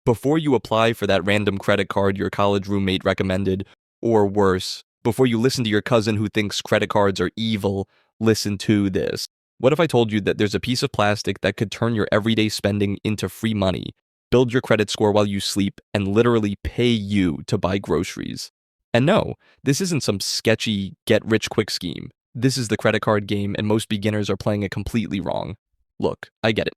Before you apply for that random credit card your college roommate recommended, or worse, before you listen to your cousin who thinks credit cards are evil, listen to this. What if I told you that there's a piece of plastic that could turn your everyday spending into free money, build your credit score while you sleep, and literally pay you to buy groceries? And no, this isn't some sketchy get-rich-quick scheme. This is the credit card game, and most beginners are playing it completely wrong. Look, I get it.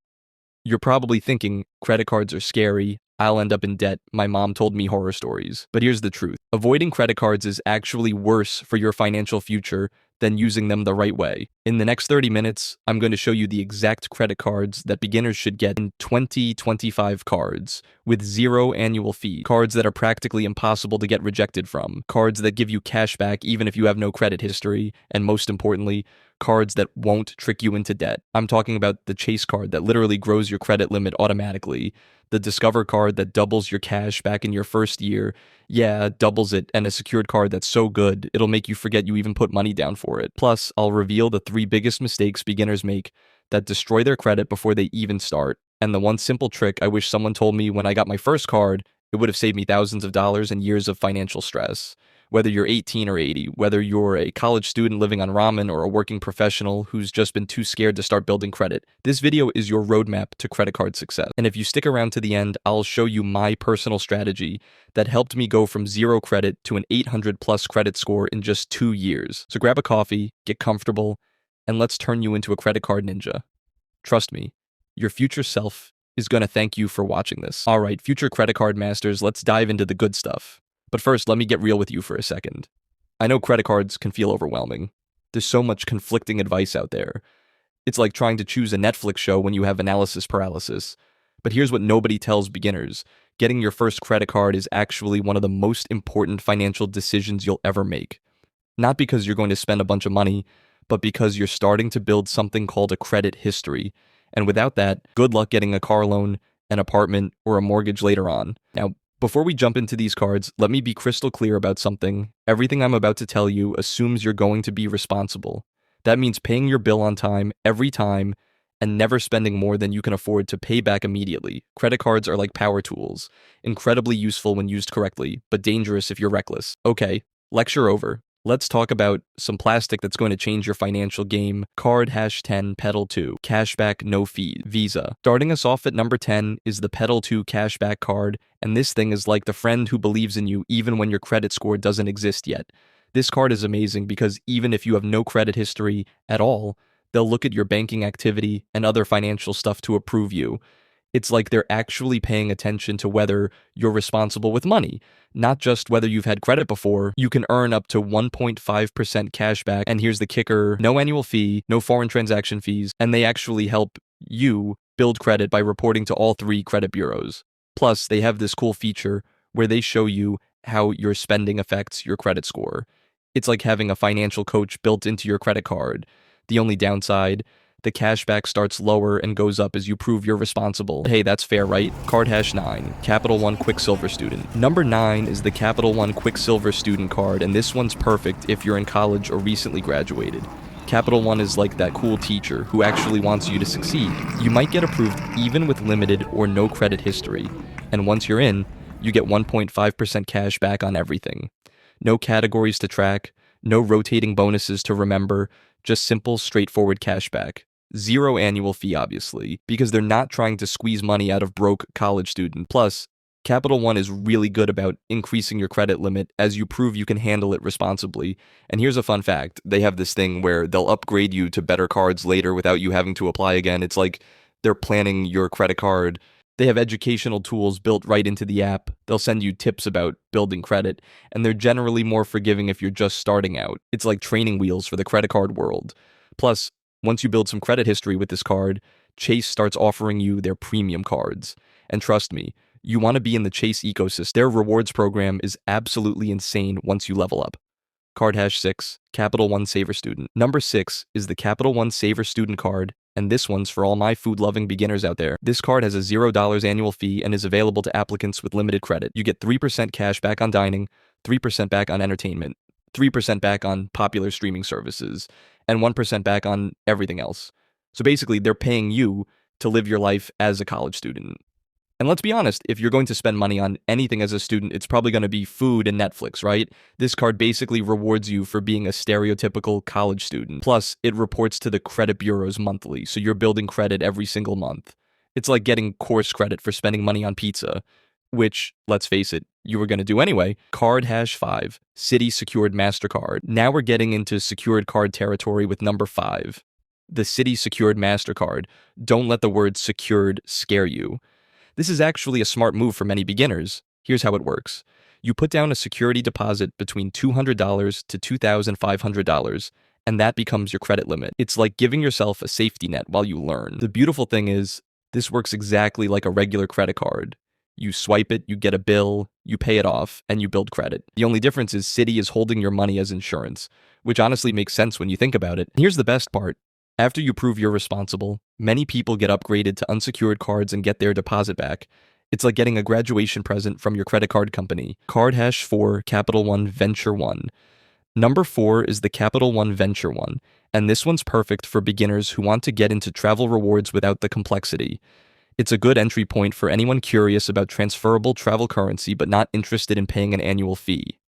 You're probably thinking, credit cards are scary, I'll end up in debt, my mom told me horror stories. But here's the truth. Avoiding credit cards is actually worse for your financial future than using them the right way. In the next 30 minutes, I'm going to show you the exact credit cards that beginners should get in 2025 cards with zero annual fee, cards that are practically impossible to get rejected from, cards that give you cash back even if you have no credit history, and most importantly, cards that won't trick you into debt. I'm talking about the Chase card that literally grows your credit limit automatically, the Discover card that doubles your cash back in your first year, yeah, doubles it, and a secured card that's so good, it'll make you forget you even put money down for it. Plus, I'll reveal the 3 biggest mistakes beginners make that destroy their credit before they even start. And the one simple trick I wish someone told me when I got my first card, it would have saved me thousands of dollars and years of financial stress. Whether you're 18 or 80, whether you're a college student living on ramen or a working professional who's just been too scared to start building credit, this video is your roadmap to credit card success. And if you stick around to the end, I'll show you my personal strategy that helped me go from 0 credit to an 800 plus credit score in just 2 years. So grab a coffee, get comfortable, and let's turn you into a credit card ninja. Trust me, your future self is going to thank you for watching this. All right, future credit card masters, let's dive into the good stuff. But first, let me get real with you for a second. I know credit cards can feel overwhelming. There's so much conflicting advice out there. It's like trying to choose a Netflix show when you have analysis paralysis. But here's what nobody tells beginners. Getting your first credit card is actually one of the most important financial decisions you'll ever make. Not because you're going to spend a bunch of money, but because you're starting to build something called a credit history. And without that, good luck getting a car loan, an apartment, or a mortgage later on. Now, before we jump into these cards, let me be crystal clear about something. Everything I'm about to tell you assumes you're going to be responsible. That means paying your bill on time, every time, and never spending more than you can afford to pay back immediately. Credit cards are like power tools, incredibly useful when used correctly, but dangerous if you're reckless. Okay, lecture over. Let's talk about some plastic that's going to change your financial game. Card #10 Pedal 2. Cashback no fee. Visa. Starting us off at number 10 is the Pedal 2 cashback card, and this thing is like the friend who believes in you even when your credit score doesn't exist yet. This card is amazing because even if you have no credit history at all, they'll look at your banking activity and other financial stuff to approve you. It's like they're actually paying attention to whether you're responsible with money, not just whether you've had credit before. You can earn up to 1.5% cash back, and here's the kicker, no annual fee, no foreign transaction fees, and they actually help you build credit by reporting to all 3 credit bureaus. Plus, they have this cool feature where they show you how your spending affects your credit score. It's like having a financial coach built into your credit card. The only downside, the cashback starts lower and goes up as you prove you're responsible. Hey, that's fair, right? Card #9, Capital One Quicksilver Student. Number 9 is the Capital One Quicksilver Student card, and this one's perfect if you're in college or recently graduated. Capital One is like that cool teacher who actually wants you to succeed. You might get approved even with limited or no credit history, and once you're in, you get 1.5% cash back on everything. No categories to track, no rotating bonuses to remember, just simple, straightforward cashback. 0 annual fee, obviously, because they're not trying to squeeze money out of broke college students. Plus, Capital One is really good about increasing your credit limit as you prove you can handle it responsibly. And here's a fun fact. They have this thing where they'll upgrade you to better cards later without you having to apply again. It's like they're planning your credit card. They have educational tools built right into the app. They'll send you tips about building credit, and they're generally more forgiving if you're just starting out. It's like training wheels for the credit card world. Plus, once you build some credit history with this card, Chase starts offering you their premium cards. And trust me, you want to be in the Chase ecosystem. Their rewards program is absolutely insane once you level up. Card #6, Capital One Saver Student. Number 6 is the Capital One Saver Student card, and this one's for all my food-loving beginners out there. This card has a $0 annual fee and is available to applicants with limited credit. You get 3% cash back on dining, 3% back on entertainment, 3% back on popular streaming services, and 1% back on everything else. So basically, they're paying you to live your life as a college student. And let's be honest, if you're going to spend money on anything as a student, it's probably going to be food and Netflix, right? This card basically rewards you for being a stereotypical college student. Plus, it reports to the credit bureaus monthly, so you're building credit every single month. It's like getting course credit for spending money on pizza, which, let's face it, you were going to do anyway. Card hash 5, Citi Secured MasterCard. Now we're getting into secured card territory with number 5, the Citi Secured MasterCard. Don't let the word secured scare you. This is actually a smart move for many beginners. Here's how it works. You put down a security deposit between $200 to $2,500, and that becomes your credit limit. It's like giving yourself a safety net while you learn. The beautiful thing is, this works exactly like a regular credit card. You swipe it, you get a bill, you pay it off, and you build credit. The only difference is Citi is holding your money as insurance, which honestly makes sense when you think about it. Here's the best part. After you prove you're responsible, many people get upgraded to unsecured cards and get their deposit back. It's like getting a graduation present from your credit card company. Card hash 4, Capital One Venture One. Number 4 is the Capital One Venture One, and this one's perfect for beginners who want to get into travel rewards without the complexity. It's a good entry point for anyone curious about transferable travel currency but not interested in paying an annual fee.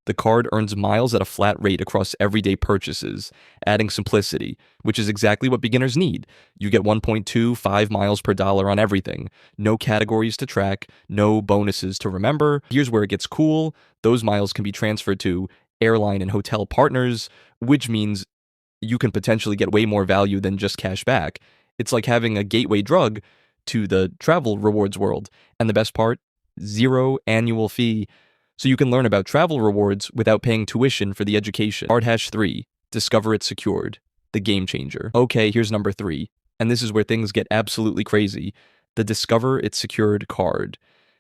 The card earns miles at a flat rate across everyday purchases, adding simplicity, which is exactly what beginners need. You get 1.25 miles per dollar on everything. No categories to track, no bonuses to remember. Here's where it gets cool. Those miles can be transferred to airline and hotel partners, which means you can potentially get way more value than just cash back. It's like having a gateway drug to the travel rewards world. And the best part? 0 annual fee. So you can learn about travel rewards without paying tuition for the education. Card hash 3, Discover It Secured, the game changer. Okay, here's number 3, and this is where things get absolutely crazy. The Discover It Secured card.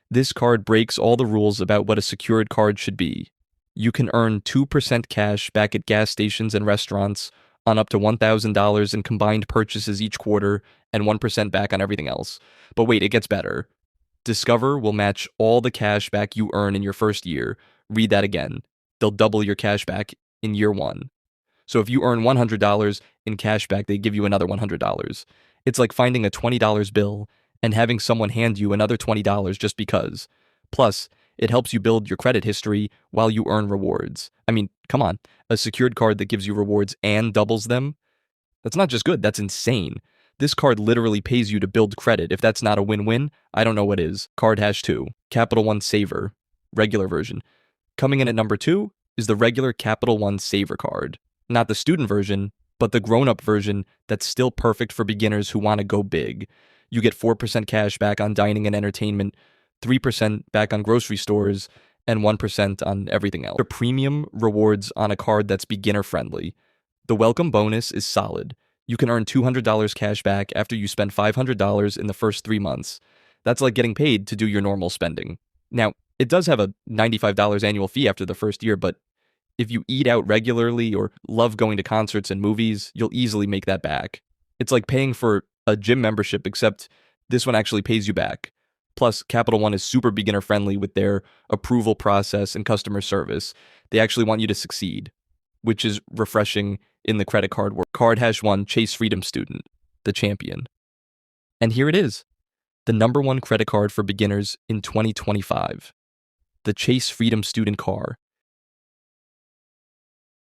This card breaks all the rules about what a secured card should be. You can earn 2% cash back at gas stations and restaurants on up to $1,000 in combined purchases each quarter and 1% back on everything else. But wait, it gets better. Discover will match all the cash back you earn in your first year. Read that again. They'll double your cash back in year 1. So if you earn $100 in cash back, they give you another $100. It's like finding a $20 bill and having someone hand you another $20 just because. Plus, it helps you build your credit history while you earn rewards. I mean, come on, a secured card that gives you rewards and doubles them? That's not just good, that's insane. This card literally pays you to build credit. If that's not a win-win, I don't know what is. Card hash 2, Capital One Saver, regular version. Coming in at number 2 is the regular Capital One Saver card. Not the student version, but the grown-up version that's still perfect for beginners who want to go big. You get 4% cash back on dining and entertainment, 3% back on grocery stores, and 1% on everything else. The premium rewards on a card that's beginner-friendly. The welcome bonus is solid. You can earn $200 cash back after you spend $500 in the first 3 months. That's like getting paid to do your normal spending. Now, it does have a $95 annual fee after the first year, but if you eat out regularly or love going to concerts and movies, you'll easily make that back. It's like paying for a gym membership, except this one actually pays you back. Plus, Capital One is super beginner friendly with their approval process and customer service. They actually want you to succeed, which is refreshing in the credit card world. Card hash 1, Chase Freedom Student, the champion. And here it is, the number 1 credit card for beginners in 2025. The Chase Freedom Student car.